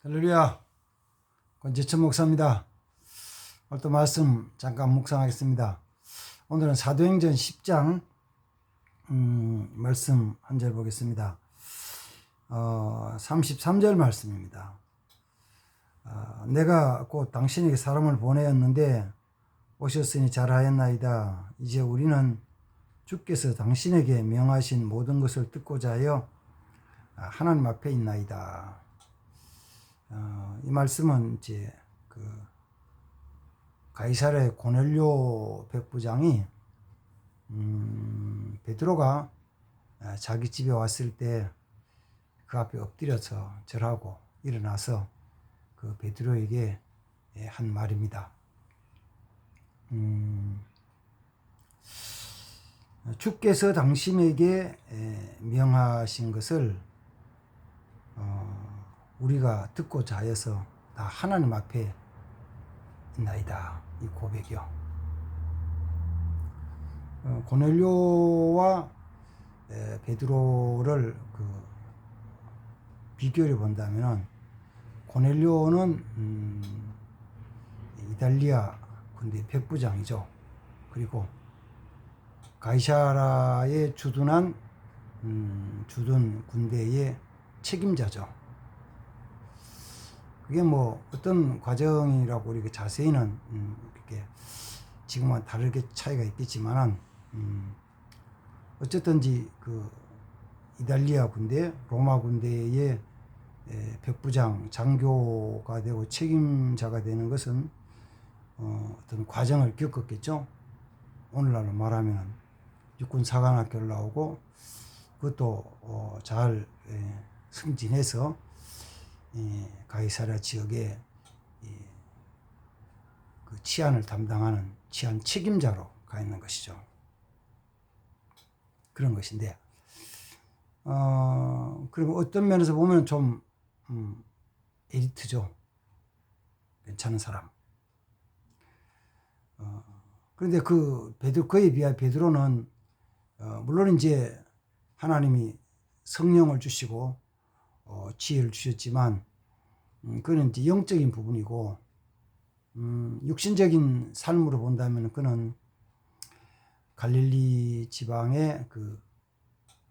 할렐루야, 권재천 목사입니다. 오늘 또 말씀 잠깐 묵상하겠습니다. 오늘은 사도행전 10장 말씀 한 절 보겠습니다. 33절 말씀입니다. 내가 곧 당신에게 사람을 보내었는데 오셨으니 잘하였나이다. 이제 우리는 주께서 당신에게 명하신 모든 것을 듣고자 하여 하나님 앞에 있나이다. 이 말씀은 이제 가이사랴 고넬료 백부장이 베드로가 자기 집에 왔을 때 그 앞에 엎드려서 절하고 일어나서 그 베드로에게 한 말입니다. 주께서 당신에게 명하신 것을 우리가 듣고자 하여서 다 하나님 앞에 있나이다. 이 고백이요. 고넬료와 베드로를 비교해 본다면 고넬료는 이달리아 군대 백부장이죠. 그리고 가이사랴에 주둔한 주둔 군대의 책임자죠. 그게 뭐 어떤 과정이라고 이렇게 자세히는 이렇게 지금은 다르게 차이가 있겠지만은 어쨌든지 그 이달리아 군대, 로마 군대의 백부장, 장교가 되고 책임자가 되는 것은 어떤 과정을 겪었겠죠. 오늘날로 말하면 육군사관학교를 나오고 그것도 잘 승진해서 가이사랴 지역에 그 치안을 담당하는 치안 책임자로 가 있는 것이죠. 그런 것인데, 그리고 어떤 면에서 보면 좀 엘리트죠. 괜찮은 사람. 그런데 그에 비하여 베드로는 물론 이제 하나님이 성령을 주시고 지혜를 주셨지만 그는 이제 영적인 부분이고 육신적인 삶으로 본다면 그는 갈릴리 지방의 그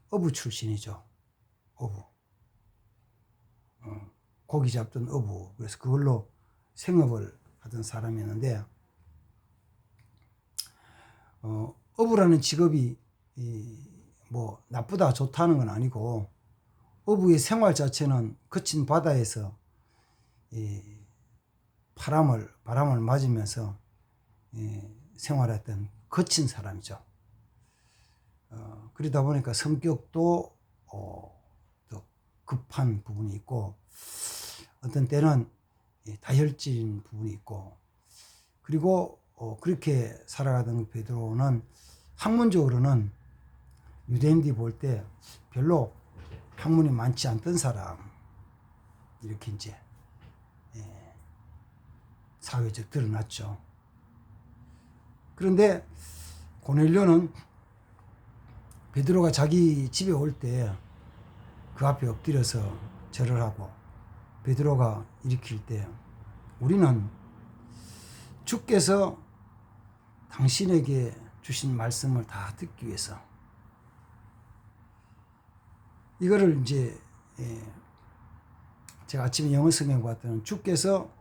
어부 출신이죠. 어부. 고기 잡던 어부. 그래서 그걸로 생업을 하던 사람이었는데 어부라는 직업이 뭐 나쁘다 좋다는 건 아니고 어부의 생활 자체는 거친 바다에서 바람을 맞으면서 생활했던 거친 사람이죠. 그러다 보니까 성격도 또 급한 부분이 있고 어떤 때는 다혈질인 부분이 있고 그리고 그렇게 살아가던 베드로는 학문적으로는 유대인들이 볼 때 별로 학문이 많지 않던 사람 이렇게 이제 사회적 드러났죠. 그런데 고넬료는 베드로가 자기 집에 올 때 그 앞에 엎드려서 절을 하고 베드로가 일으킬 때 우리는 주께서 당신에게 주신 말씀을 다 듣기 위해서 이거를 이제 제가 아침에 영어 성경 봤더니 주께서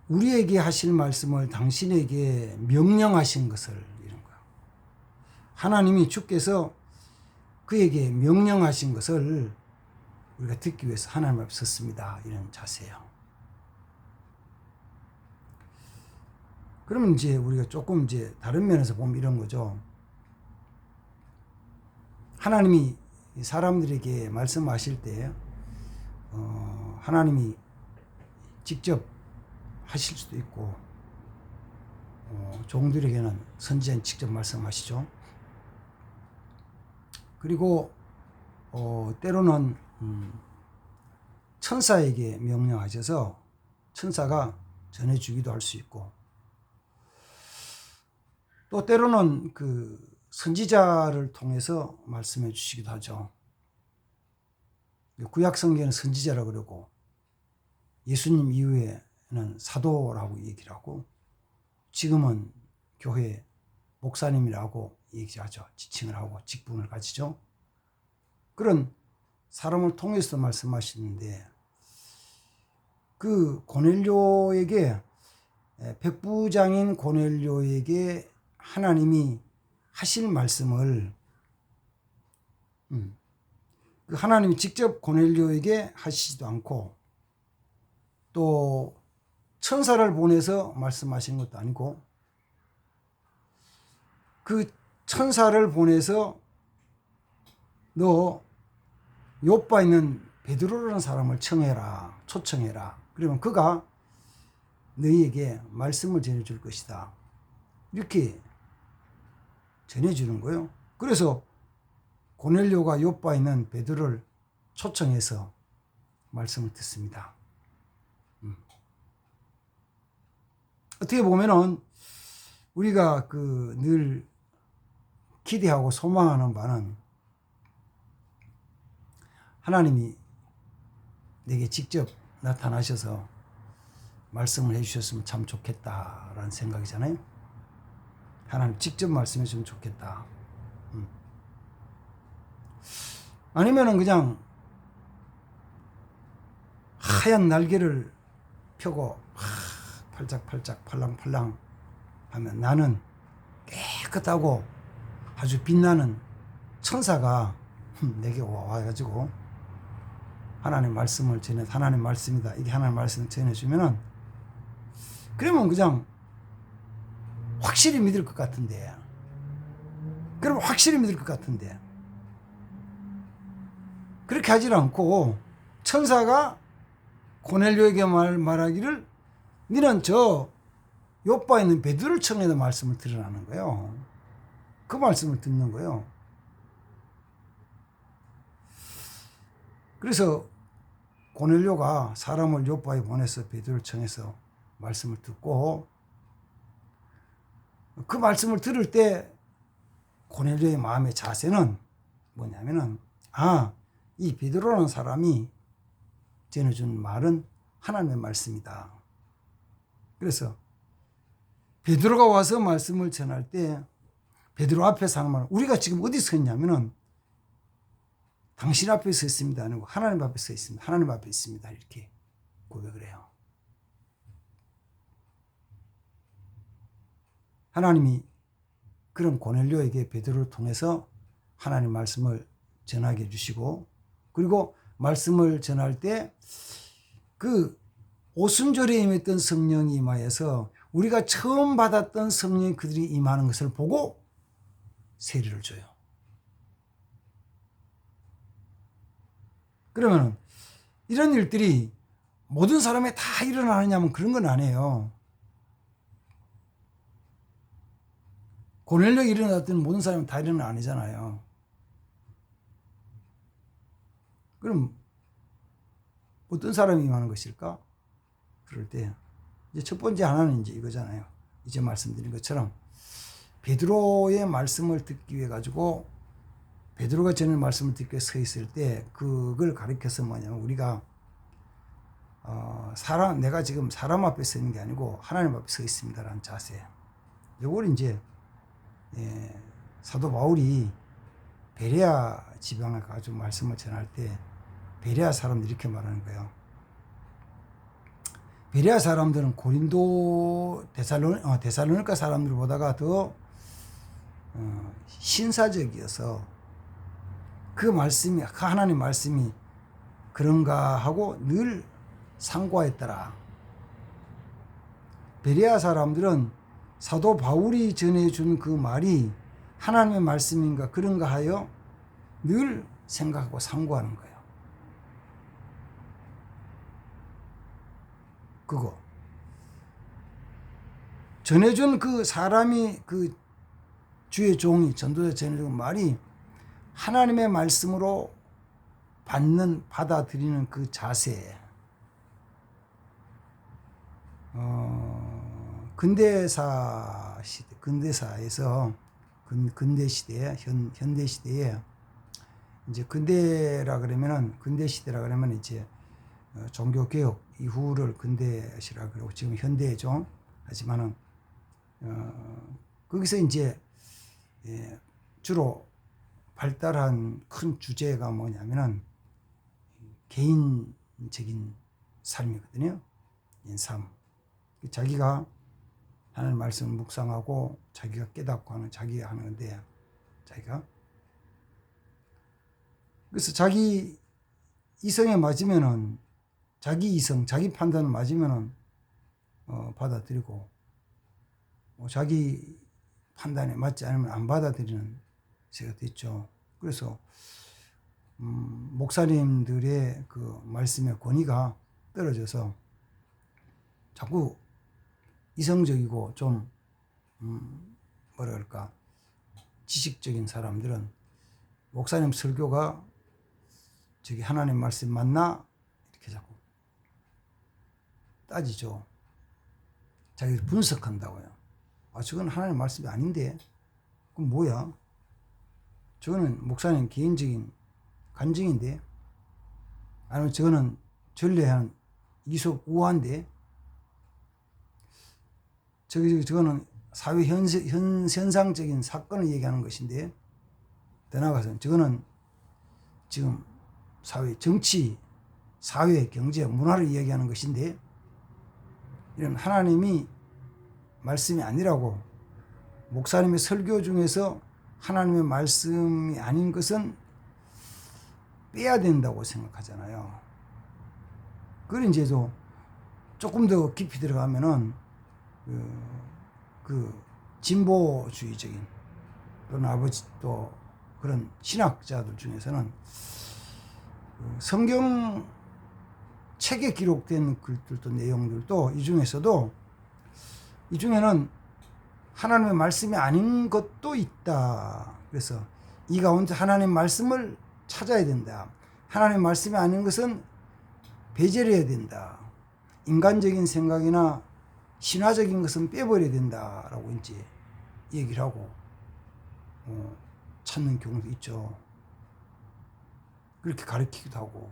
우리에게 하실 말씀을 당신에게 명령하신 것을 이런 거예요. 하나님이 주께서 그에게 명령하신 것을 우리가 듣기 위해서 하나님 앞에 섰습니다. 이런 자세예요. 그러면 이제 우리가 조금 이제 다른 면에서 보면 이런 거죠. 하나님이 사람들에게 말씀하실 때 하나님이 직접 하실 수도 있고 종들에게는 선지자는 직접 말씀하시죠. 그리고 때로는 천사에게 명령하셔서 천사가 전해주기도 할 수 있고 또 때로는 그 선지자를 통해서 말씀해 주시기도 하죠. 구약 성경은 선지자라 그러고 예수님 이후에는 사도라고 얘기를 하고 지금은 교회 목사님이라고 얘기하죠. 지칭을 하고 직분을 가지죠. 그런 사람을 통해서 말씀하시는데 그 고넬료에게 백부장인 고넬료에게 하나님이 하실 말씀을 그 하나님이 직접 고넬료에게 하시지도 않고 또 천사를 보내서 말씀하신 것도 아니고 그 천사를 보내서 너 요빠 있는 베드로라는 사람을 초청해라. 그러면 그가 너희에게 말씀을 전해줄 것이다. 이렇게 전해주는 거예요. 그래서 고넬료가 요빠 있는 베드로를 초청해서 말씀을 듣습니다. 어떻게 보면은 우리가 그 늘 기대하고 소망하는 바는 하나님이 내게 직접 나타나셔서 말씀을 해주셨으면 참 좋겠다라는 생각이잖아요. 하나님 직접 말씀해 주면 좋겠다. 아니면은 그냥 하얀 날개를 펴고 팔짝팔짝 팔랑팔랑 하면 나는 깨끗하고 아주 빛나는 천사가 내게 와가지고 하나님 말씀을 하나님 말씀이다. 이게 하나님 말씀을 전해주면은 그러면 그냥 확실히 믿을 것 같은데. 그러면 확실히 믿을 것 같은데. 그렇게 하질 않고 천사가 고넬료에게 말하기를 너는 저 요바에 있는 베드로를 청해서 말씀을 들으라는 거예요. 그 말씀을 듣는 거예요. 그래서 고넬료가 사람을 요바에 보내서 베드로를 청해서 말씀을 듣고 그 말씀을 들을 때 고넬료의 마음의 자세는 뭐냐면은 이 베드로라는 사람이 전해준 말은 하나님의 말씀이다. 그래서 베드로가 와서 말씀을 전할 때 베드로 앞에서 하는 말은 우리가 지금 어디 서 있냐면은 당신 앞에 서 있습니다. 아니고 하나님 앞에 서 있습니다. 하나님 앞에 있습니다. 이렇게 고백을 해요. 하나님이 그런 고넬료에게 베드로를 통해서 하나님 말씀을 전하게 해주시고 그리고 말씀을 전할 때 그 오순절에 임했던 성령이 임하여서 우리가 처음 받았던 성령이 그들이 임하는 것을 보고 세례를 줘요. 그러면 이런 일들이 모든 사람에 다 일어나느냐면 그런 건 아니에요. 고넬료에 일어났던 모든 사람이 다 일어나는 아니잖아요. 그럼 어떤 사람이 임하는 것일까? 그럴 때 이제 첫 번째 하나는 이제 이거잖아요. 이제 말씀드린 것처럼 베드로의 말씀을 듣기 위해 가지고 베드로가 전하는 말씀을 듣기 위해 서 있을 때 그걸 가리켜서 뭐냐면 우리가 내가 지금 사람 앞에 서 있는 게 아니고 하나님 앞에 서 있습니다라는 자세. 요걸 이제 사도 바울이 베레아 지방을 가지고 말씀을 전할 때 베레아 사람들이 이렇게 말하는 거예요. 베레아 사람들은 고린도 데살로니가 사람들보다가 더 신사적이어서 그 말씀이 그 하나님 말씀이 그런가 하고 늘 상고했더라. 베레아 사람들은 사도 바울이 전해준 그 말이 하나님의 말씀인가 그런가 하여 늘 생각하고 상고하는 거예요. 그거 전해준 그 사람이 그 주의 종이 전도자 전해준 말이 하나님의 말씀으로 받아들이는 그 자세. 근대사에서 근대 시대에 현대 시대에 이제 근대 시대라 그러면 이제 종교개혁 이후를 근대시라 그러고 지금 현대죠. 하지만은 거기서 이제 주로 발달한 큰 주제가 뭐냐면은 개인적인 삶이거든요. 삶. 자기가 하나님 말씀을 묵상하고 자기가 깨닫고 하는 자기가 하는 건데 자기가 그래서 자기 이성에 맞으면은 자기 이성, 자기 판단을 맞으면은 받아들이고 자기 판단에 맞지 않으면 안 받아들이는 세가 됐죠. 그래서 목사님들의 그 말씀의 권위가 떨어져서 자꾸 이성적이고 좀 뭐라 그럴까 지식적인 사람들은 목사님 설교가 저기 하나님 말씀 맞나 이렇게 자꾸 따지죠. 자기들 분석한다고요. 저건 하나님 말씀이 아닌데 그럼 뭐야? 저거는 목사님 개인적인 간증인데 아니면 저거는 전례한 이속 우화인데 저거는 사회 현상적인 사건을 얘기하는 것인데 더 나아가서 저거는 지금 사회 정치 사회 경제 문화를 이야기하는 것인데 이런 하나님이 말씀이 아니라고 목사님의 설교 중에서 하나님의 말씀이 아닌 것은 빼야 된다고 생각하잖아요. 그걸 이제도 조금 더 깊이 들어가면은 그 진보주의적인 또는 아버지 또 그런 신학자들 중에서는 성경 책에 기록된 글들도 내용들도 이 중에서도 이 중에는 하나님의 말씀이 아닌 것도 있다. 그래서 이 가운데 하나님의 말씀을 찾아야 된다. 하나님의 말씀이 아닌 것은 배제를 해야 된다. 인간적인 생각이나 신화적인 것은 빼버려야 된다라고 이제 얘기를 하고 찾는 경우도 있죠. 그렇게 가르치기도 하고.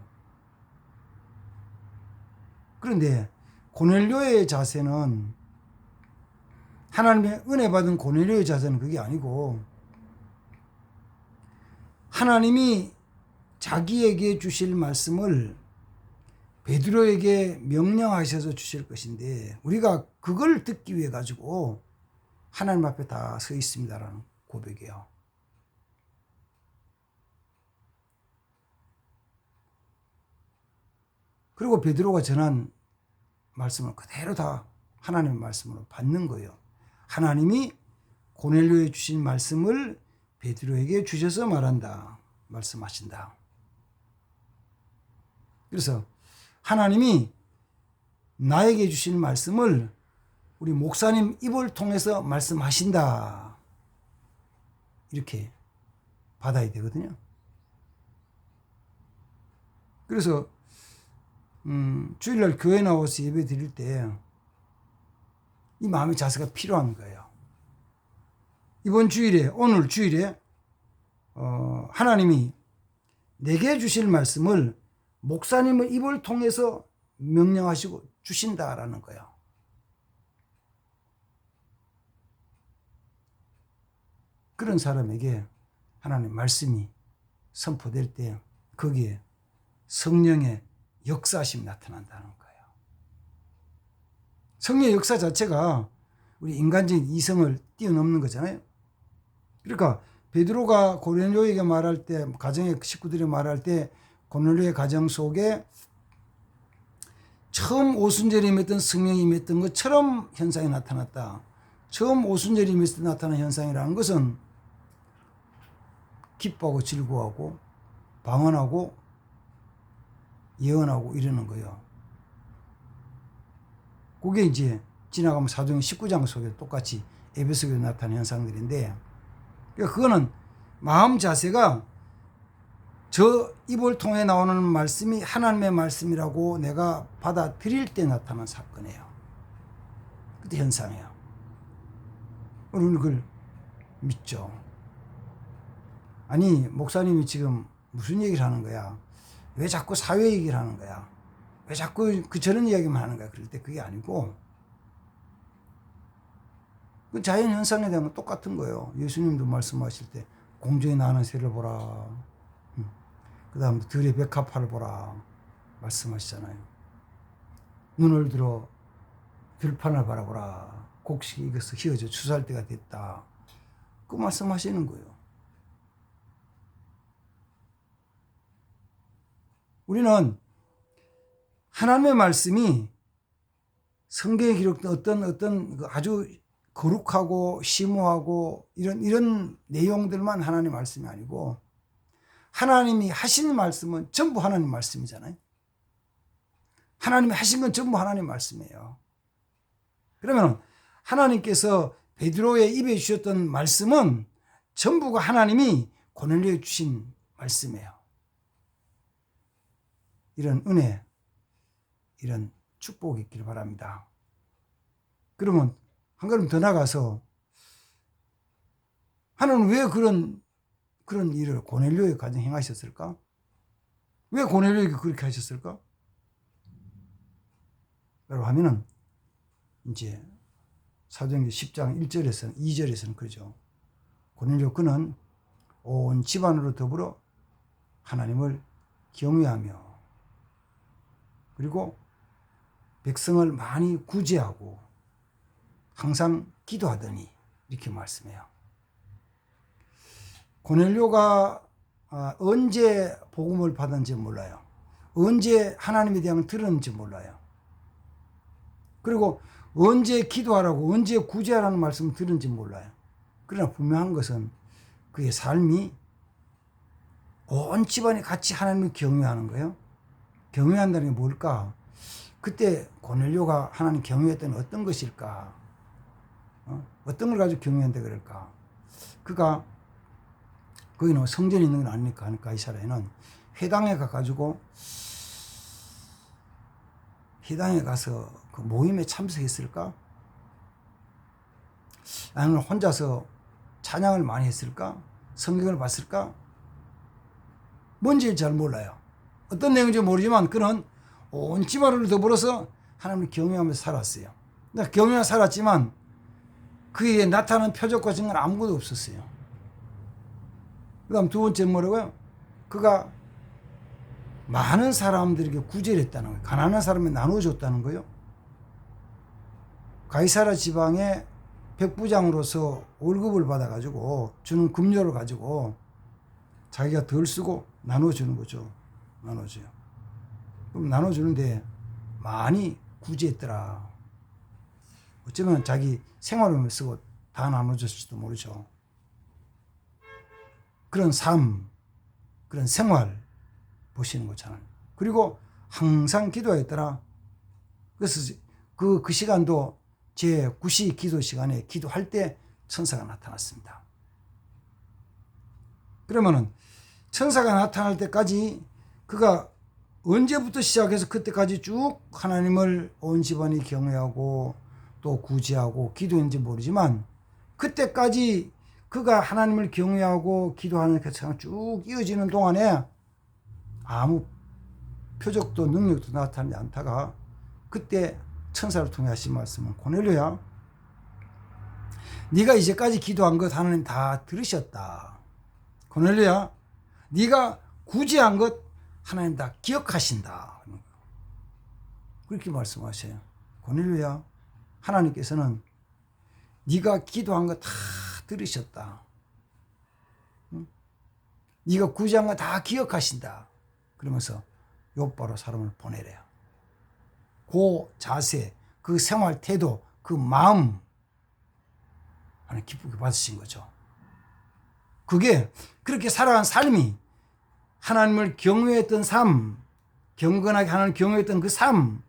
그런데 고넬료의 자세는 하나님의 은혜 받은 고넬료의 자세는 그게 아니고 하나님이 자기에게 주실 말씀을 베드로에게 명령하셔서 주실 것인데 우리가 그걸 듣기 위해 가지고 하나님 앞에 다 서 있습니다라는 고백이에요. 그리고 베드로가 전한 말씀을 그대로 다 하나님의 말씀으로 받는 거예요. 하나님이 고넬료에 주신 말씀을 베드로에게 주셔서 말한다. 말씀하신다. 그래서 하나님이 나에게 주신 말씀을 우리 목사님 입을 통해서 말씀하신다. 이렇게 받아야 되거든요. 그래서 주일날 교회 나와서 예배 드릴 때 이 마음의 자세가 필요한 거예요. 이번 주일에 오늘 주일에 하나님이 내게 주실 말씀을 목사님의 입을 통해서 명령하시고 주신다라는 거예요. 그런 사람에게 하나님 말씀이 선포될 때 거기에 성령의 역사심이 나타난다는 거예요. 성령의 역사 자체가 우리 인간적인 이성을 뛰어넘는 거잖아요. 그러니까 베드로가 고넬료에게 말할 때 가정의 식구들이 말할 때 고넬료의 가정 속에 처음 오순절이 임했던 성령이 임했던 것처럼 현상이 나타났다. 처음 오순절이 임했을 때 나타난 현상이라는 것은 기뻐하고 즐거워하고 방언하고 예언하고 이러는 거예요. 그게 이제 지나가면 사도행 19장 속에 똑같이 에베소교에 나타난 현상들인데 그거는 마음 자세가 저 입을 통해 나오는 말씀이 하나님의 말씀이라고 내가 받아들일 때 나타난 사건이에요. 그때 현상이에요. 우리는 그걸 믿죠. 아니 목사님이 지금 무슨 얘기를 하는 거야? 왜 자꾸 사회 얘기를 하는 거야? 왜 자꾸 저런 이야기만 하는 거야? 그럴 때 그게 아니고, 그 자연 현상에 대한 건 똑같은 거예요. 예수님도 말씀하실 때 공중에 나는 새를 보라. 그 다음 들의 백합화를 보라. 말씀하시잖아요. 눈을 들어 들판을 바라보라. 곡식이 익어서 휘어져 추수할 때가 됐다. 그 말씀하시는 거예요. 우리는 하나님의 말씀이 성경에 기록된 어떤 아주 거룩하고 심오하고 이런 내용들만 하나님의 말씀이 아니고, 하나님이 하신 말씀은 전부 하나님 말씀이잖아요. 하나님이 하신 건 전부 하나님 말씀이에요. 그러면 하나님께서 베드로의 입에 주셨던 말씀은 전부가 하나님이 고넬료에 주신 말씀이에요. 이런 은혜, 이런 축복이 있기를 바랍니다. 그러면 한 걸음 더 나가서, 하나님은 왜 그런 일을 고넬료에 가정 행하셨을까? 왜 고넬료에게 그렇게 하셨을까? 라고 하면은, 이제 사도행전 10장 1절에서는 2절에서는 그러죠. 고넬료 그는 온 집안으로 더불어 하나님을 경외하며, 그리고 백성을 많이 구제하고 항상 기도하더니, 이렇게 말씀해요. 고넬료가 언제 복음을 받았는지 몰라요. 언제 하나님에 대한 들었는지 몰라요. 그리고 언제 기도하라고, 언제 구제하라는 말씀을 들은지 몰라요. 그러나 분명한 것은 그의 삶이 온 집안이 같이 하나님을 경외하는 거예요. 경외한다는 게 뭘까? 그때 고넬료가 하나님 경외했던 어떤 것일까? 어떤 걸 가지고 경외한다 그럴까? 그가 거기는 성전이 있는 건 아니니까, 하니까 이스라엘은 회당에 가가지고, 회당에 가서 그 모임에 참석했을까? 아니면 혼자서 찬양을 많이 했을까? 성경을 봤을까? 뭔지 잘 몰라요. 어떤 내용인지 모르지만 그는 온 집안을 더불어서 하나님을 경외하면서 살았어요. 그러니까 경외하면서 살았지만 그에 나타나는 표적과 증거는 아무것도 없었어요. 그 다음 두 번째 뭐라고요? 그가 많은 사람들에게 구제를 했다는 거예요. 가난한 사람에 나눠줬다는 거예요. 가이사라 지방의 백부장으로서 월급을 받아가지고 주는 급료를 가지고 자기가 덜 쓰고 나눠주는 거죠. 나눠줘요. 그럼 나눠주는데 많이 구제했더라. 어쩌면 자기 생활비를 쓰고 다 나눠줬을지도 모르죠. 그런 삶, 그런 생활 보시는 거잖아요. 그리고 항상 기도했더라. 그래서 그 시간도 제 9시 기도 시간에 기도할 때 천사가 나타났습니다. 그러면은 천사가 나타날 때까지 그가 언제부터 시작해서 그때까지 쭉 하나님을 온 집안이 경외하고 또 구제하고 기도했는지 모르지만, 그때까지 그가 하나님을 경외하고 기도하는 그 상황이 쭉 이어지는 동안에 아무 표적도 능력도 나타나지 않다가, 그때 천사를 통해 하신 말씀은, 고넬료야, 네가 이제까지 기도한 것 하나님 다 들으셨다. 고넬료야, 네가 구제한 것 하나님 다 기억하신다. 그렇게 말씀하셔요. 고넬료야, 하나님께서는 네가 기도한 거 다 들으셨다. 네가 구제한 거 다 기억하신다. 그러면서 욥바로 사람을 보내래요. 그 자세, 그 생활 태도, 그 마음 하나님 기쁘게 받으신 거죠. 그게 그렇게 살아간 삶이 하나님을 경외했던 삶, 경건하게 하나님을 경외했던 그 삶,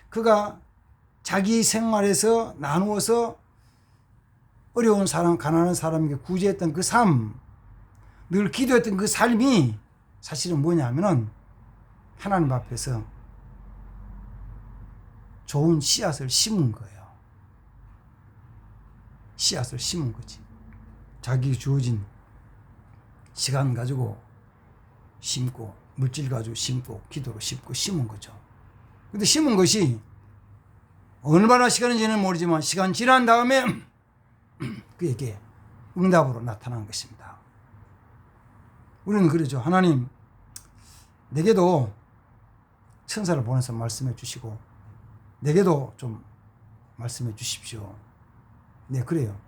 그가 자기 생활에서 나누어서 어려운 사람, 가난한 사람에게 구제했던 그 삶, 늘 기도했던 그 삶이 사실은 뭐냐면은 하나님 앞에서 좋은 씨앗을 심은 거예요. 씨앗을 심은 거지. 자기 주어진 시간 가지고 심고, 물질 가지고 심고, 기도로 심고 심은 거죠. 근데 심은 것이 얼마나 시간이 지는지 모르지만 시간 지난 다음에 그에게 응답으로 나타난 것입니다. 우리는 그러죠. 하나님, 내게도 천사를 보내서 말씀해 주시고 내게도 좀 말씀해 주십시오. 네, 그래요.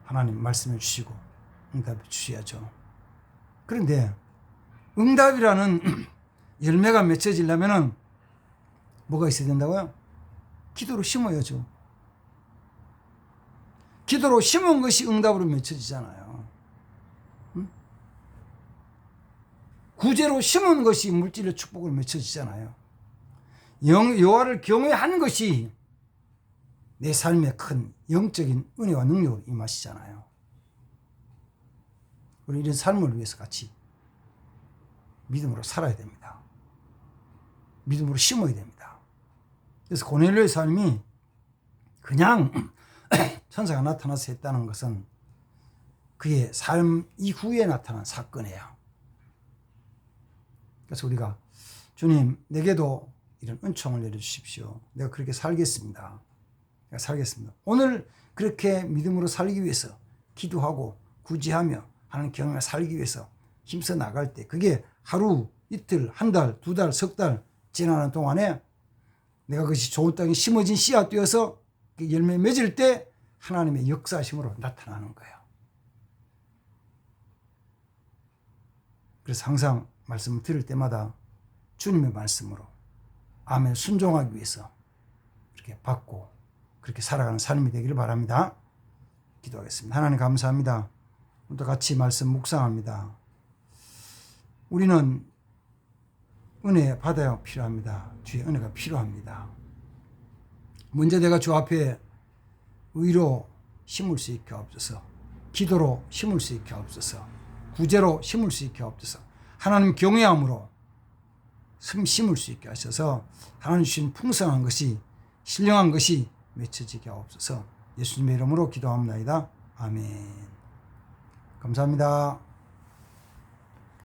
하나님 말씀해 주시고 응답해 주셔야죠. 그런데 응답이라는 열매가 맺혀지려면은 뭐가 있어야 된다고요? 기도로 심어야죠. 기도로 심은 것이 응답으로 맺혀지잖아요. 응? 구제로 심은 것이 물질의 축복으로 맺혀지잖아요. 여호와를 경외한 것이 내 삶에 큰 영적인 은혜와 능력으로 임하시잖아요. 우리 이런 삶을 위해서 같이 믿음으로 살아야 됩니다. 믿음으로 심어야 됩니다. 그래서 고넬료의 삶이 그냥 천사가 나타나서 했다는 것은 그의 삶 이후에 나타난 사건이에요. 그래서 우리가 주님, 내게도 이런 은총을 내려주십시오. 내가 그렇게 살겠습니다. 내가 살겠습니다. 오늘 그렇게 믿음으로 살기 위해서 기도하고 구제하며 하는 경험을 살기 위해서 힘써 나갈 때 그게 하루, 이틀, 한 달, 두 달, 석 달 지나는 동안에 내가 그것이 좋은 땅에 심어진 씨앗 되어서 열매 맺을 때 하나님의 역사심으로 나타나는 거예요. 그래서 항상 말씀을 들을 때마다 주님의 말씀으로 아멘 순종하기 위해서 이렇게 받고 그렇게 살아가는 삶이 되기를 바랍니다. 기도하겠습니다. 하나님 감사합니다. 오늘도 같이 말씀 묵상합니다. 우리는 은혜 받아야 필요합니다. 주의 은혜가 필요합니다. 먼저 내가 주 앞에 의로 심을 수 있게 없어서, 기도로 심을 수 있게 없어서, 구제로 심을 수 있게 없어서, 하나님 경외함으로 심을 수 있게 하셔서 하나님 주신 풍성한 것이, 신령한 것이 맺혀지게 없어서 예수님의 이름으로 기도합니다. 아멘. 감사합니다.